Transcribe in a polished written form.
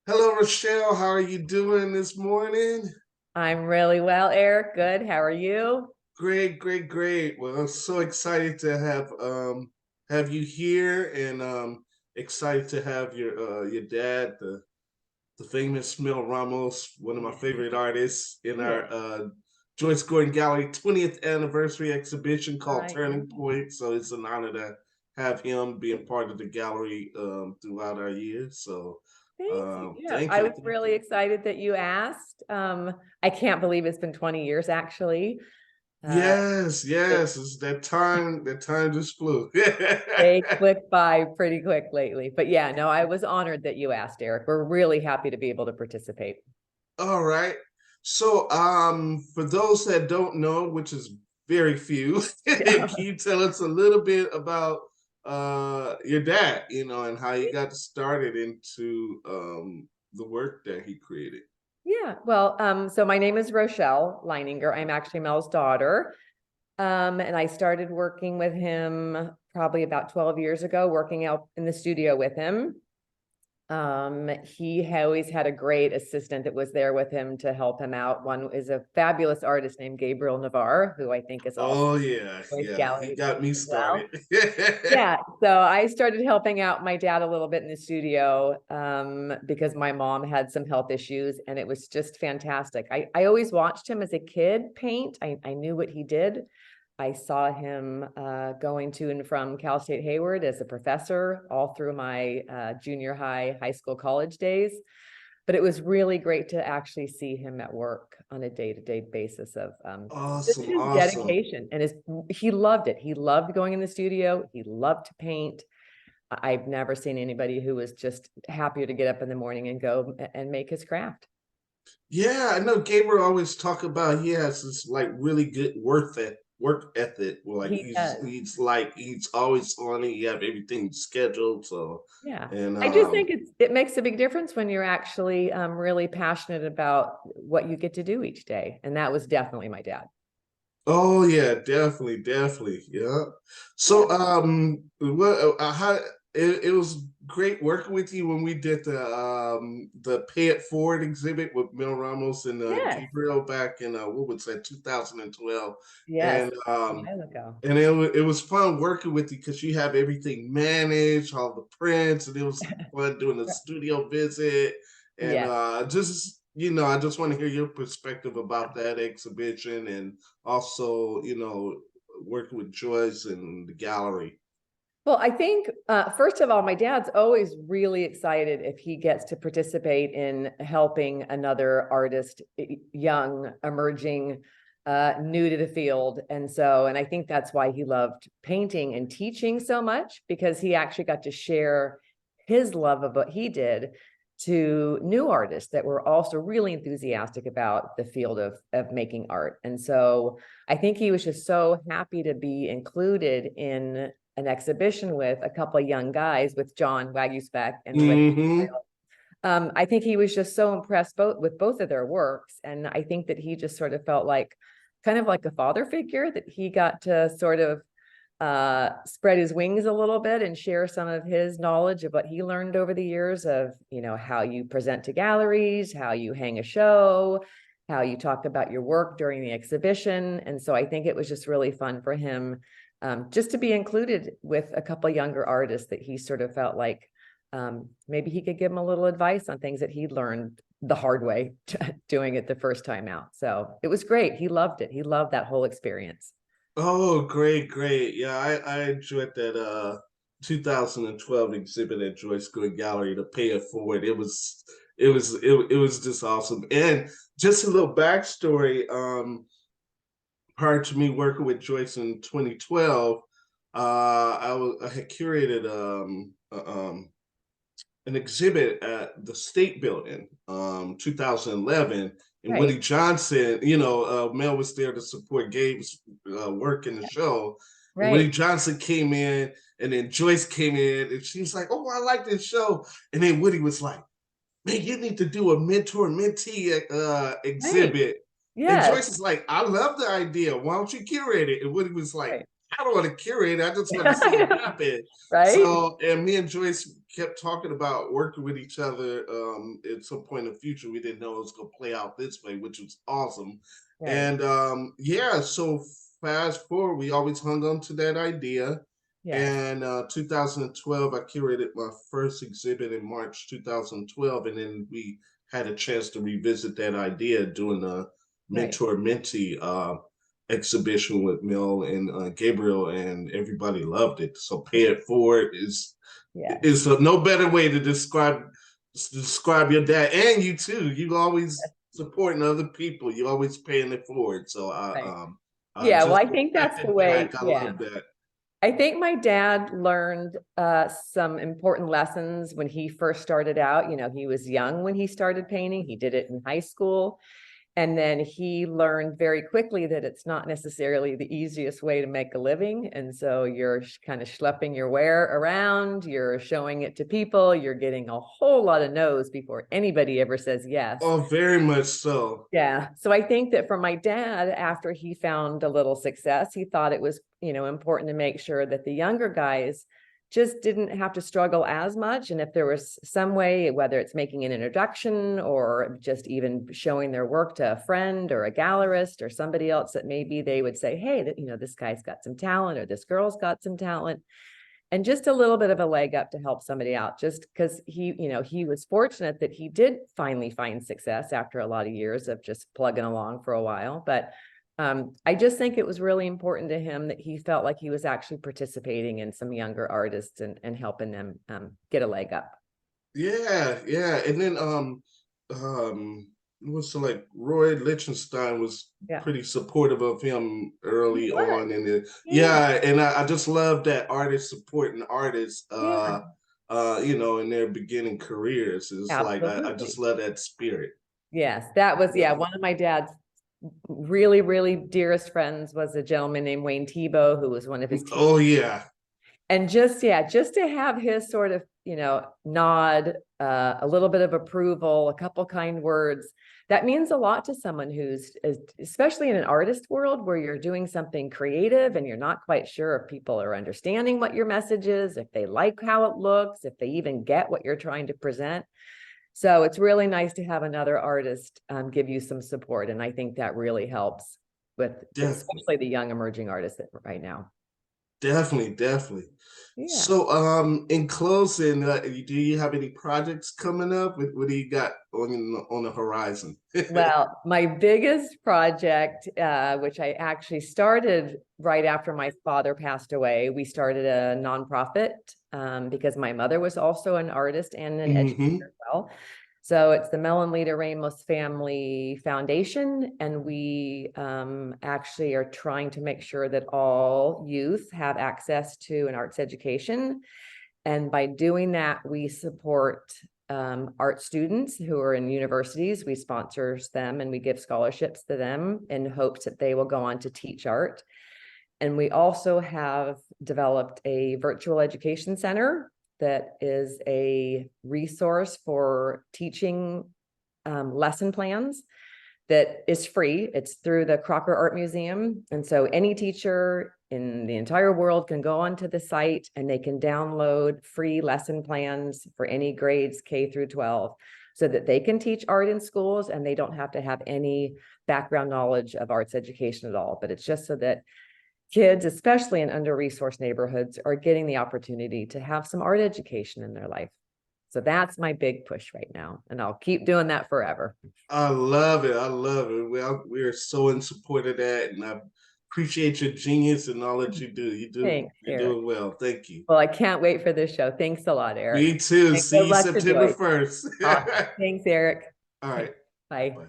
Hello, Rochelle. How are you doing this morning? I'm really well, Eric. Good. How are you? Great, great, great. Well, I'm so excited to have you here, and excited to have your dad, the famous Mel Ramos, one of my favorite artists, in Yeah. our Joyce Gordon Gallery 20th anniversary exhibition called I Turning know. Point. So it's an honor to have him being part of the gallery throughout our years. So Thank you. Yeah, thank I you, was thank really you. excited that you asked. I can't believe it's been 20 years actually. Uh, Yes, it, yes, it's that time just flew. they click by pretty quick lately. But yeah, no, I was honored that you asked, Eric. We're really happy to be able to participate. All right. So, for those that don't know, which is very few, can you tell us a little bit about your dad, and how you got started into the work that he created? Yeah, well, so my name is Rochelle Leininger. I'm actually Mel's daughter. And I started working with him probably about 12 years ago, working out in the studio with him. He always had a great assistant that was there with him to help him out. One is a fabulous artist named Gabriel Navarre, who I think is also Oh yeah, Joyce yeah, he Gallery got me as well. started. Yeah, so I started helping out my dad a little bit in the studio because my mom had some health issues, and it was just fantastic. I always watched him as a kid paint. I knew what he did. I saw him going to and from Cal State Hayward as a professor all through my junior high, high school, college days. But it was really great to actually see him at work on a day-to-day basis of just Awesome, his awesome. dedication and he loved it. He loved going in the studio. He loved to paint. I've never seen anybody who was just happier to get up in the morning and go and make his craft. Yeah, I know Gabriel always talk about he has this like really good work ethic. Like He does. he's always on it. You have everything scheduled. So Yeah. and I just think it makes a big difference when you're actually really passionate about what you get to do each day. And that was definitely my dad. oh yeah, definitely, definitely. Yeah. Yeah. So what how it was great working with you when we did the Pay It Forward exhibit with Mel Ramos and Yes. Gabriel back in what was that 2012. Yes. And A while ago. it was fun working with you because you have everything managed, all the prints, and it was fun doing the studio visit. And Yes. just, I just want to hear your perspective about that exhibition and also, working with Joyce and the gallery. Well, I think, first of all, my dad's always really excited if he gets to participate in helping another artist, young, emerging, new to the field. And I think that's why he loved painting and teaching so much, because he actually got to share his love of what he did to new artists that were also really enthusiastic about the field of making art. And so I think he was just so happy to be included in an exhibition with a couple of young guys, with John Waguspeck and Rick. Mm-hmm. I think he was just so impressed with both of their works, and I think that he just sort of felt like kind of like a father figure, that he got to sort of spread his wings a little bit and share some of his knowledge of what he learned over the years of, how you present to galleries, how you hang a show, how you talk about your work during the exhibition. And so I think it was just really fun for him, just to be included with a couple younger artists that he sort of felt like maybe he could give him a little advice on things that he'd learned the hard way doing it the first time out. So it was great. He loved it. He loved that whole experience. Oh, great, great. Yeah, I enjoyed that 2012 exhibit at Joyce Good Gallery to pay it forward. It was just awesome. And just a little backstory, prior to me working with Joyce in 2012, I had curated an exhibit at the State Building, 2011. And Right. Woody Johnson, Mel was there to support Gabe's work in the show. And Woody Right. Johnson came in, and then Joyce came in, and she was like, "Oh, I like this show." And then Woody was like, "Man, you need to do a mentor mentee Right. exhibit." And Yes. Joyce is like, "I love the idea. Why don't you curate it?" And Woody was like, Right. I don't want to curate it. I just want to see it happen. Right? So, and me and Joyce kept talking about working with each other. At some point in the future, we didn't know it was going to play out this way, which was awesome. Right. And yeah, so fast forward, we always hung on to that idea. Yes. And 2012, I curated my first exhibit in March 2012, and then we had a chance to revisit that idea doing a Right. mentor mentee exhibition with Mel and Gabriel, and everybody loved it. So pay it forward Yes. is no better way to describe your dad and you too. You always supporting other people. You always paying it forward. So Right. I Yeah. Well, just I think that's the reflected way. back. I Yeah. love that. I think my dad learned some important lessons when he first started out. You know, he was young when he started painting. He did it in high school. And then he learned very quickly that it's not necessarily the easiest way to make a living. And so you're kind of schlepping your ware around, you're showing it to people, you're getting a whole lot of no's before anybody ever says yes. Oh, very much so. Yeah. So I think that for my dad, after he found a little success, he thought it was, important to make sure that the younger guys just didn't have to struggle as much. And if there was some way, whether it's making an introduction or just even showing their work to a friend or a gallerist or somebody else, that maybe they would say, hey, this guy's got some talent or this girl's got some talent, and just a little bit of a leg up to help somebody out, just because he was fortunate that he did finally find success after a lot of years of just plugging along for a while. But I just think it was really important to him that he felt like he was actually participating in some younger artists and helping them get a leg up. Yeah, yeah. And then um it was like Roy Lichtenstein was Yeah. pretty supportive of him He early was. on, and it, Yeah. yeah, and I just love that artists supporting artists Yeah. in their beginning careers. It's like I Absolutely. just love that spirit. Yes, that was, Yeah. one of my dad's really, really dearest friends was a gentleman named Wayne Tebow, who was one of his teachers. Oh yeah. And just to have his sort of nod, a little bit of approval, a couple kind words, that means a lot to someone who's, especially in an artist world where you're doing something creative and you're not quite sure if people are understanding what your message is, if they like how it looks, if they even get what you're trying to present. So it's really nice to have another artist give you some support, and I think that really helps with Definitely. especially the young emerging artists right now. Definitely, definitely. Yeah. So, in closing, do you have any projects coming up? What do you got on the horizon? Well, my biggest project, which I actually started right after my father passed away, we started a nonprofit because my mother was also an artist and an educator Hmm. as well. So it's the Mel and Lita Ramos Family Foundation, and we actually are trying to make sure that all youth have access to an arts education. And by doing that, we support art students who are in universities. We sponsor them and we give scholarships to them in hopes that they will go on to teach art. And we also have developed a virtual education center that is a resource for teaching lesson plans that is free. It's through the Crocker Art Museum. And so any teacher in the entire world can go onto the site and they can download free lesson plans for any grades K through 12 so that they can teach art in schools and they don't have to have any background knowledge of arts education at all. But it's just so that kids, especially in under-resourced neighborhoods, are getting the opportunity to have some art education in their life. So that's my big push right now, and I'll keep doing that forever. I love it. I love it. We're so in support of that, and I appreciate your genius and all that you do. Thanks, You're Eric. doing well. Thank you. Well, I can't wait for this show. Thanks a lot, Eric. Me too. And See good you luck to September Joyce. 1st. Awesome. Thanks, Eric. All right. Bye. Bye.